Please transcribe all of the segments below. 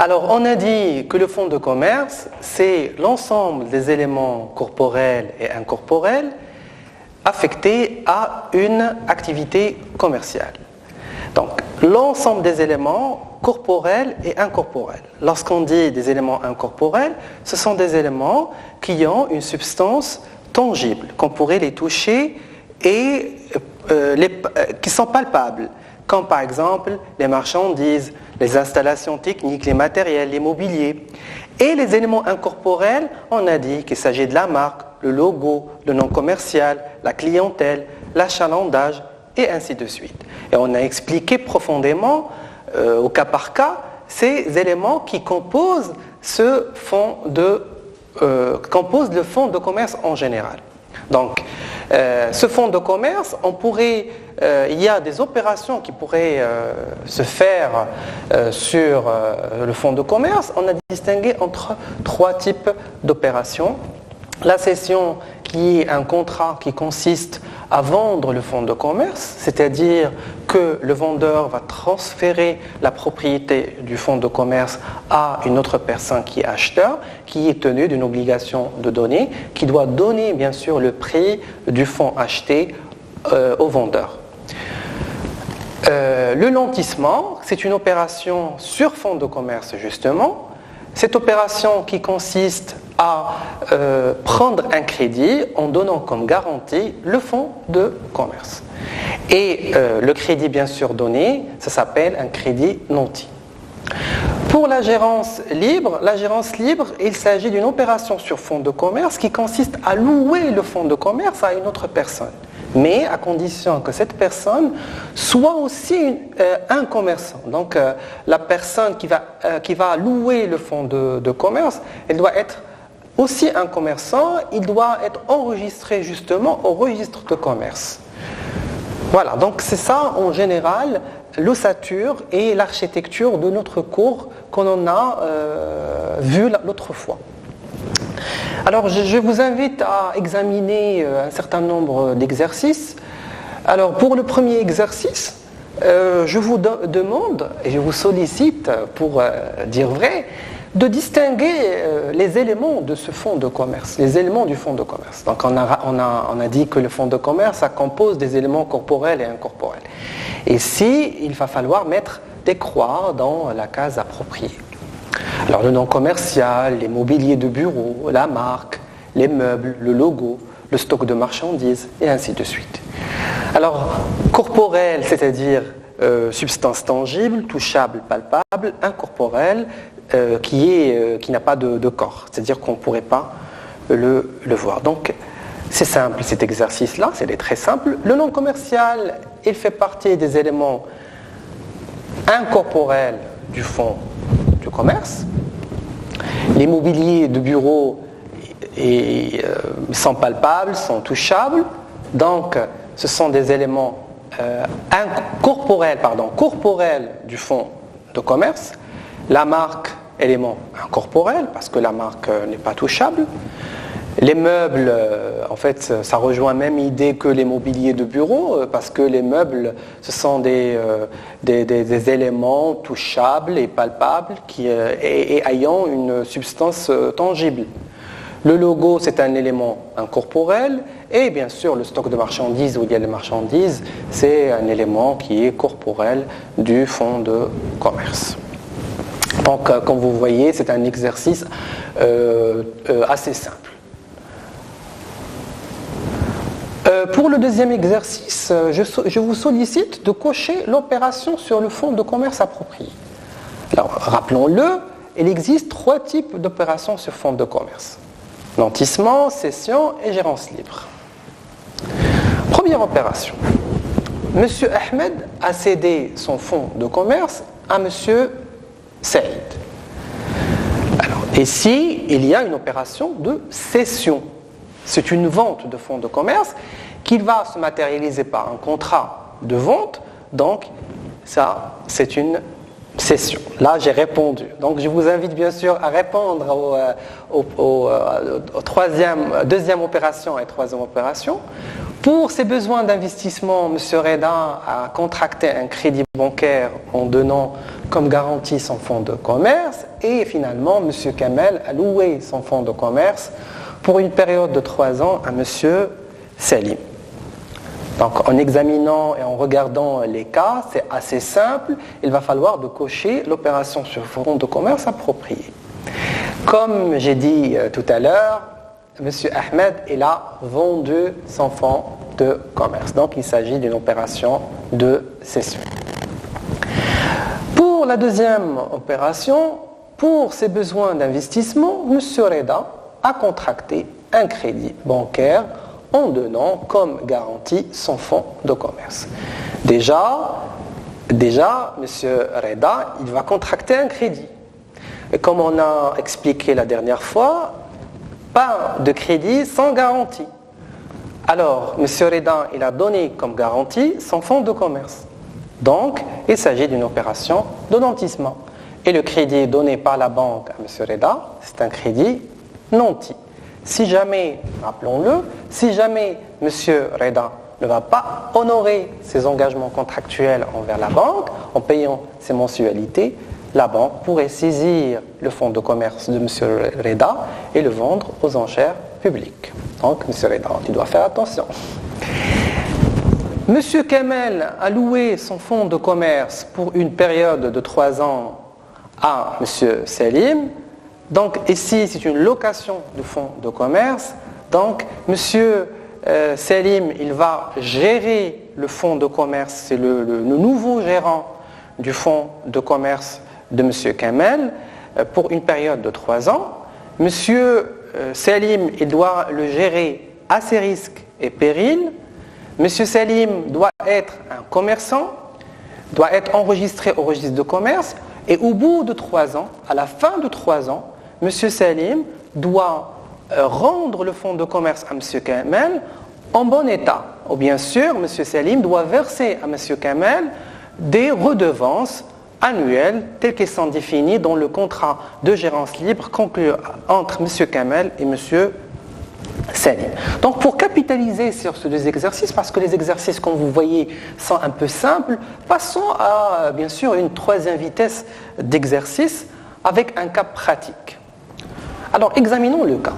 Alors, on a dit que le fonds de commerce, c'est l'ensemble des éléments corporels et incorporels affectés à une activité commerciale. Donc, l'ensemble des éléments corporels et incorporels. Lorsqu'on dit des éléments incorporels, ce sont des éléments qui ont une substance tangible, qu'on pourrait les toucher et qui sont palpables, comme par exemple les marchandises, les installations techniques, les matériels, les mobiliers. Et les éléments incorporels, on a dit qu'il s'agit de la marque, le logo, le nom commercial, la clientèle, l'achalandage, et ainsi de suite. Et on a expliqué profondément, au cas par cas, ces éléments qui composent le fonds de commerce en général. Donc, ce fonds de commerce, il y a des opérations qui pourraient se faire sur le fonds de commerce. On a distingué entre 3 types d'opérations. La cession, qui est un contrat qui consiste à vendre le fonds de commerce, c'est-à-dire que le vendeur va transférer la propriété du fonds de commerce à une autre personne qui est acheteur, qui est tenue d'une obligation de donner, qui doit donner bien sûr le prix du fonds acheté au vendeur. Le lentissement, c'est une opération sur fonds de commerce justement. Cette opération qui consiste à prendre un crédit en donnant comme garantie le fonds de commerce. Et le crédit bien sûr donné, ça s'appelle un crédit nanti. Pour la gérance libre, il s'agit d'une opération sur fonds de commerce qui consiste à louer le fonds de commerce à une autre personne, mais à condition que cette personne soit aussi un commerçant. Donc la personne qui va louer le fonds de commerce, elle doit être aussi un commerçant, il doit être enregistré justement au registre de commerce. Voilà, donc c'est ça en général l'ossature et l'architecture de notre cours qu'on en a vu l'autre fois. Alors je vous invite à examiner un certain nombre d'exercices. Alors pour le premier exercice, je vous demande et je vous sollicite, pour dire vrai, de distinguer les éléments de ce fonds de commerce, les éléments du fonds de commerce. Donc on a dit que le fonds de commerce, ça compose des éléments corporels et incorporels. Et ici, il va falloir mettre des croix dans la case appropriée. Alors le nom commercial, les mobiliers de bureau, la marque, les meubles, le logo, le stock de marchandises, et ainsi de suite. Alors, corporel, c'est-à-dire substance tangible, touchable, palpable, incorporel, qui n'a pas de corps, c'est-à-dire qu'on ne pourrait pas le voir. Donc, c'est simple cet exercice-là, c'est très simple. Le nom commercial, il fait partie des éléments incorporels du fonds du commerce. Les mobiliers de bureau sont palpables, sont touchables. Donc, ce sont des éléments corporels du fonds de commerce. La marque, élément incorporel, parce que la marque n'est pas touchable. Les meubles, en fait, ça rejoint la même idée que les mobiliers de bureau, parce que les meubles, ce sont des éléments touchables et palpables et ayant une substance tangible. Le logo, c'est un élément incorporel, et bien sûr, le stock de marchandises, où il y a les marchandises, c'est un élément qui est corporel du fonds de commerce. Donc, comme vous voyez, c'est un exercice assez simple. Pour le deuxième exercice, je vous sollicite de cocher l'opération sur le fonds de commerce approprié. Alors, rappelons-le, il existe 3 types d'opérations sur fonds de commerce. Nantissement, cession et gérance libre. Première opération. Monsieur Ahmed a cédé son fonds de commerce à Monsieur Saïd. Alors, ici, il y a une opération de cession. C'est une vente de fonds de commerce qui va se matérialiser par un contrat de vente. Donc, ça, c'est une cession. Là, j'ai répondu. Donc, je vous invite bien sûr à répondre aux deuxième opération et troisième opération. Pour ses besoins d'investissement, M. Reda a contracté un crédit bancaire en donnant comme garantie son fonds de commerce et finalement M. Kamel a loué son fonds de commerce pour une période de 3 ans à M. Salim. Donc en examinant et en regardant les cas, c'est assez simple, il va falloir de cocher l'opération sur fonds de commerce approprié. Comme j'ai dit tout à l'heure, M. Ahmed, il a vendu son fonds de commerce. Donc il s'agit d'une opération de cession. Pour la deuxième opération, pour ses besoins d'investissement, M. Reda a contracté un crédit bancaire en donnant comme garantie son fonds de commerce. Déjà, M. Reda, il va contracter un crédit. Et comme on a expliqué la dernière fois, pas de crédit sans garantie. Alors, M. Reda, il a donné comme garantie son fonds de commerce. Donc, il s'agit d'une opération de nantissement. Et le crédit donné par la banque à M. Reda, c'est un crédit nanti. Si jamais, rappelons-le, si jamais M. Reda ne va pas honorer ses engagements contractuels envers la banque en payant ses mensualités, la banque pourrait saisir le fonds de commerce de M. Reda et le vendre aux enchères publiques. Donc, M. Reda, tu dois faire attention. M. Kamel a loué son fonds de commerce pour une période de 3 ans à M. Salim. Donc ici, c'est une location du fonds de commerce. Donc, M. Salim, il va gérer le fonds de commerce. C'est le nouveau gérant du fonds de commerce de M. Kamel pour une période de 3 ans. M. Salim, il doit le gérer à ses risques et périls. M. Salim doit être un commerçant, doit être enregistré au registre de commerce et au bout de 3 ans, à la fin de 3 ans, M. Salim doit rendre le fonds de commerce à M. Kamel en bon état. Ou bien sûr, M. Salim doit verser à M. Kamel des redevances annuelles telles qu'elles sont définies dans le contrat de gérance libre conclu entre M. Kamel et M. Salim. Donc pour capitaliser sur ces 2 exercices, parce que les exercices comme vous voyez sont un peu simples, passons à bien sûr une 3e vitesse d'exercice avec un cas pratique. Alors examinons le cas.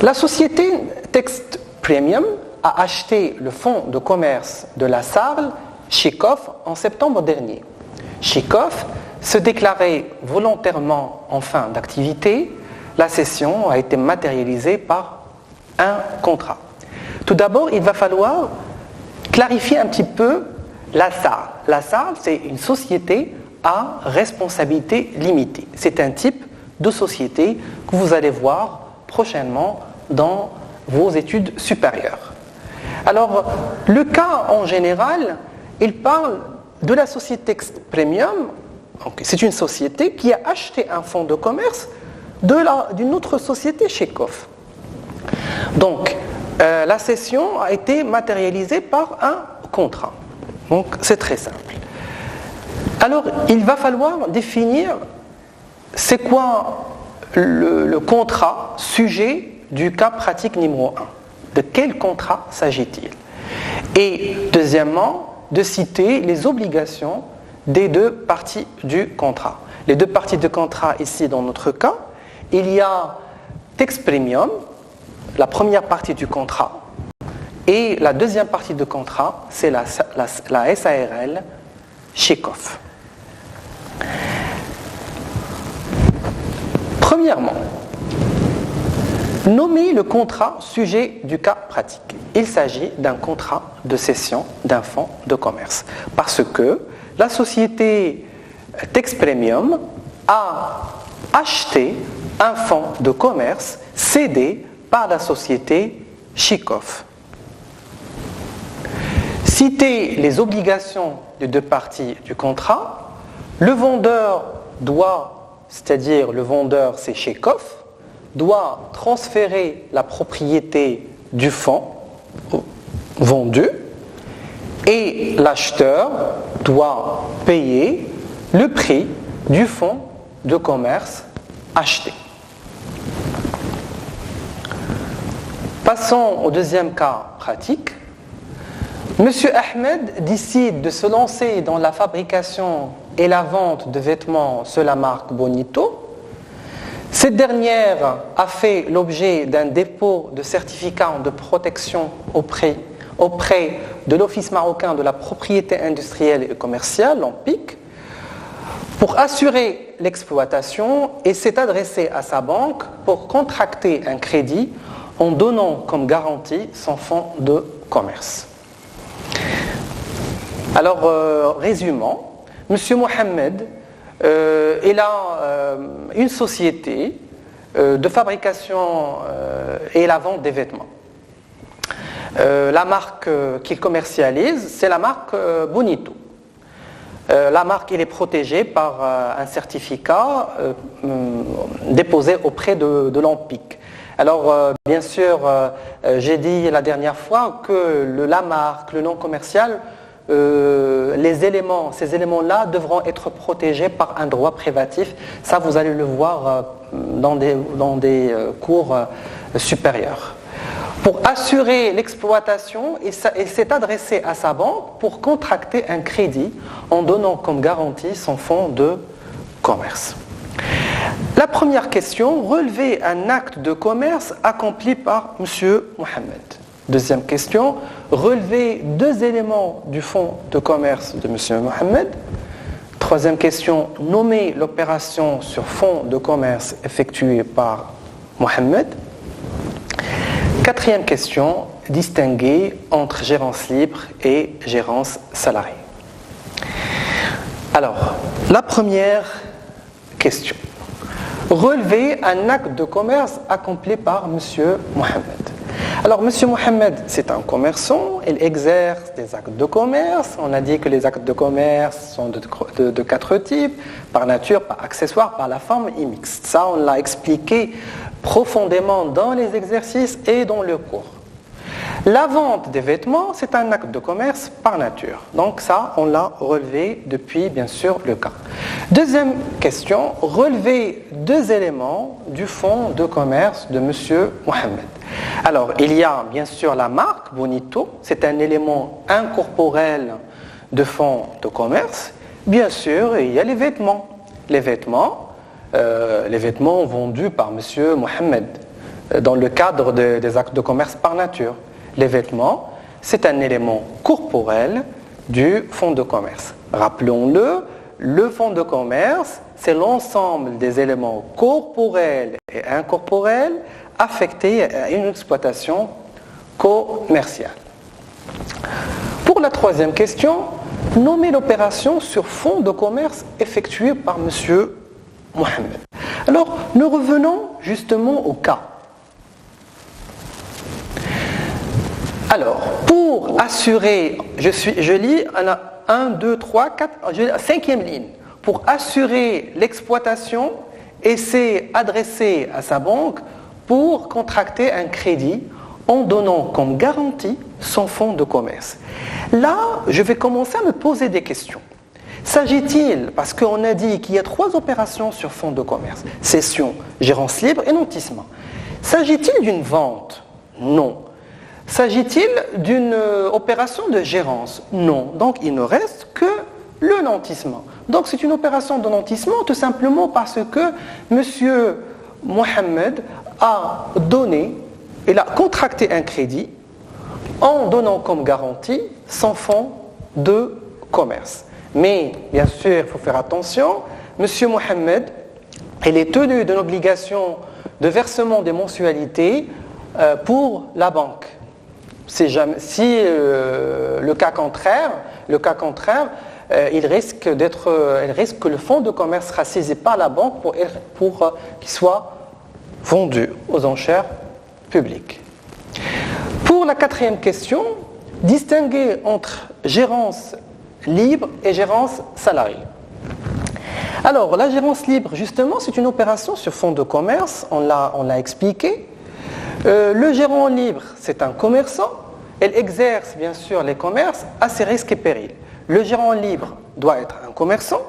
La société Text Premium a acheté le fonds de commerce de la Sarl chez Koff en septembre dernier. Chez Koff se déclarait volontairement en fin d'activité. La cession a été matérialisée par un contrat. Tout d'abord, il va falloir clarifier un petit peu la Sarl. La Sarl, c'est une société à responsabilité limitée. C'est un type de société que vous allez voir prochainement dans vos études supérieures. Alors, le cas en général, il parle de la société Text Premium. Donc, c'est une société qui a acheté un fonds de commerce d'une autre société chez Koff. Donc, la cession a été matérialisée par un contrat. Donc, c'est très simple. Alors, il va falloir définir c'est quoi le contrat sujet du cas pratique numéro 1. De quel contrat s'agit-il? Et deuxièmement, de citer les obligations des 2 parties du contrat. Les 2 parties du contrat ici dans notre cas, il y a Text Premium, la première partie du contrat, et la deuxième partie du contrat, c'est la SARL chez Koff. Premièrement, nommer le contrat sujet du cas pratique. Il s'agit d'un contrat de cession d'un fonds de commerce. Parce que la société Text Premium a acheté un fonds de commerce cédé par la société chez Koff. Citer les obligations des 2 parties du contrat, le vendeur doit, c'est-à-dire le vendeur c'est chez Koff, doit transférer la propriété du fonds vendu et l'acheteur doit payer le prix du fonds de commerce acheté. Passons au deuxième cas pratique. Monsieur Ahmed décide de se lancer dans la fabrication et la vente de vêtements sous la marque Bonito. Cette dernière a fait l'objet d'un dépôt de certificat de protection auprès de l'Office marocain de la propriété industrielle et commerciale, l'OMPIC, pour assurer l'exploitation et s'est adressé à sa banque pour contracter un crédit en donnant comme garantie son fonds de commerce. Alors, résumons, M. Mohamed, il a une société de fabrication et la vente des vêtements. La marque qu'il commercialise, c'est la marque Bonito. La marque elle est protégée par un certificat déposé auprès de l'OMPIC. Alors, bien sûr, j'ai dit la dernière fois que la marque, le nom commercial, ces éléments-là devront être protégés par un droit privatif. Ça, vous allez le voir dans des cours supérieurs. Pour assurer l'exploitation, il s'est adressé à sa banque pour contracter un crédit en donnant comme garantie son fonds de commerce. La première question, relever un acte de commerce accompli par M. Mohamed. Deuxième question, relever deux éléments du fonds de commerce de M. Mohamed. Troisième question, nommer l'opération sur fonds de commerce effectuée par Mohamed. Quatrième question, distinguer entre gérance libre et gérance salariée. Alors, la première question. Relever un acte de commerce accompli par M. Mohamed. Alors, M. Mohamed, c'est un commerçant, il exerce des actes de commerce. On a dit que les actes de commerce sont de quatre types, par nature, par accessoire, par la forme et mixte. Ça, on l'a expliqué profondément dans les exercices et dans le cours. La vente des vêtements, c'est un acte de commerce par nature. Donc ça, on l'a relevé depuis, bien sûr, le cas. Deuxième question, relever deux éléments du fonds de commerce de M. Mohamed. Alors, il y a bien sûr la marque Bonito, c'est un élément incorporel de fonds de commerce. Bien sûr, il y a les vêtements. Les vêtements vendus par M. Mohamed dans le cadre des actes de commerce par nature. Les vêtements, c'est un élément corporel du fonds de commerce. Rappelons-le, le fonds de commerce, c'est l'ensemble des éléments corporels et incorporels affectés à une exploitation commerciale. Pour la troisième question, nommer l'opération sur fonds de commerce effectuée par M. Mohamed. Alors, nous revenons justement au cas. Alors, pour assurer, je lis 1, 2, 3, 4, cinquième ligne. Pour assurer l'exploitation, et s'est adressé à sa banque pour contracter un crédit en donnant comme garantie son fonds de commerce. Là, je vais commencer à me poser des questions. S'agit-il, parce qu'on a dit qu'il y a trois opérations sur fonds de commerce, cession, gérance libre et nantissement. S'agit-il d'une vente? Non. S'agit-il d'une opération de gérance? Non. Donc il ne reste que le nantissement. Donc c'est une opération de nantissement tout simplement parce que M. Mohamed a donné, il a contracté un crédit en donnant comme garantie son fonds de commerce. Mais bien sûr, il faut faire attention, M. Mohamed, il est tenu d'une obligation de versement des mensualités pour la banque. Si le cas contraire, il risque que le fonds de commerce sera saisi par la banque pour qu'il soit vendu aux enchères publiques. Pour la quatrième question, distinguer entre gérance libre et gérance salariée. Alors, la gérance libre, justement, c'est une opération sur fonds de commerce, on l'a expliqué. Le gérant libre, c'est un commerçant, il exerce bien sûr les commerces à ses risques et périls. Le gérant libre doit être un commerçant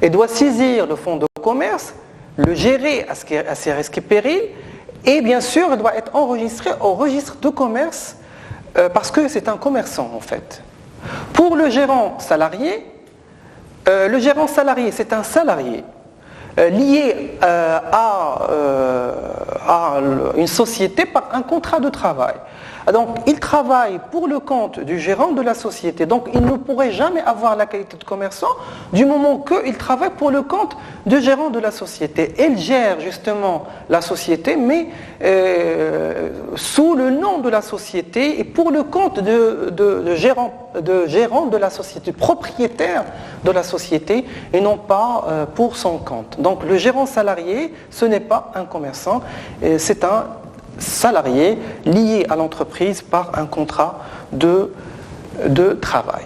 et doit saisir le fonds de commerce, le gérer à ses risques et périls, et bien sûr, il doit être enregistré au registre de commerce parce que c'est un commerçant en fait. Pour le gérant salarié, Le gérant salarié, c'est un salarié lié à une société par un contrat de travail. Donc, il travaille pour le compte du gérant de la société. Donc, il ne pourrait jamais avoir la qualité de commerçant du moment qu'il travaille pour le compte du gérant de la société. Il gère justement la société, mais sous le nom de la société et pour le compte de gérant de la société, propriétaire de la société, et non pas pour son compte. Donc, le gérant salarié, ce n'est pas un commerçant, c'est un salarié lié à l'entreprise par un contrat de travail.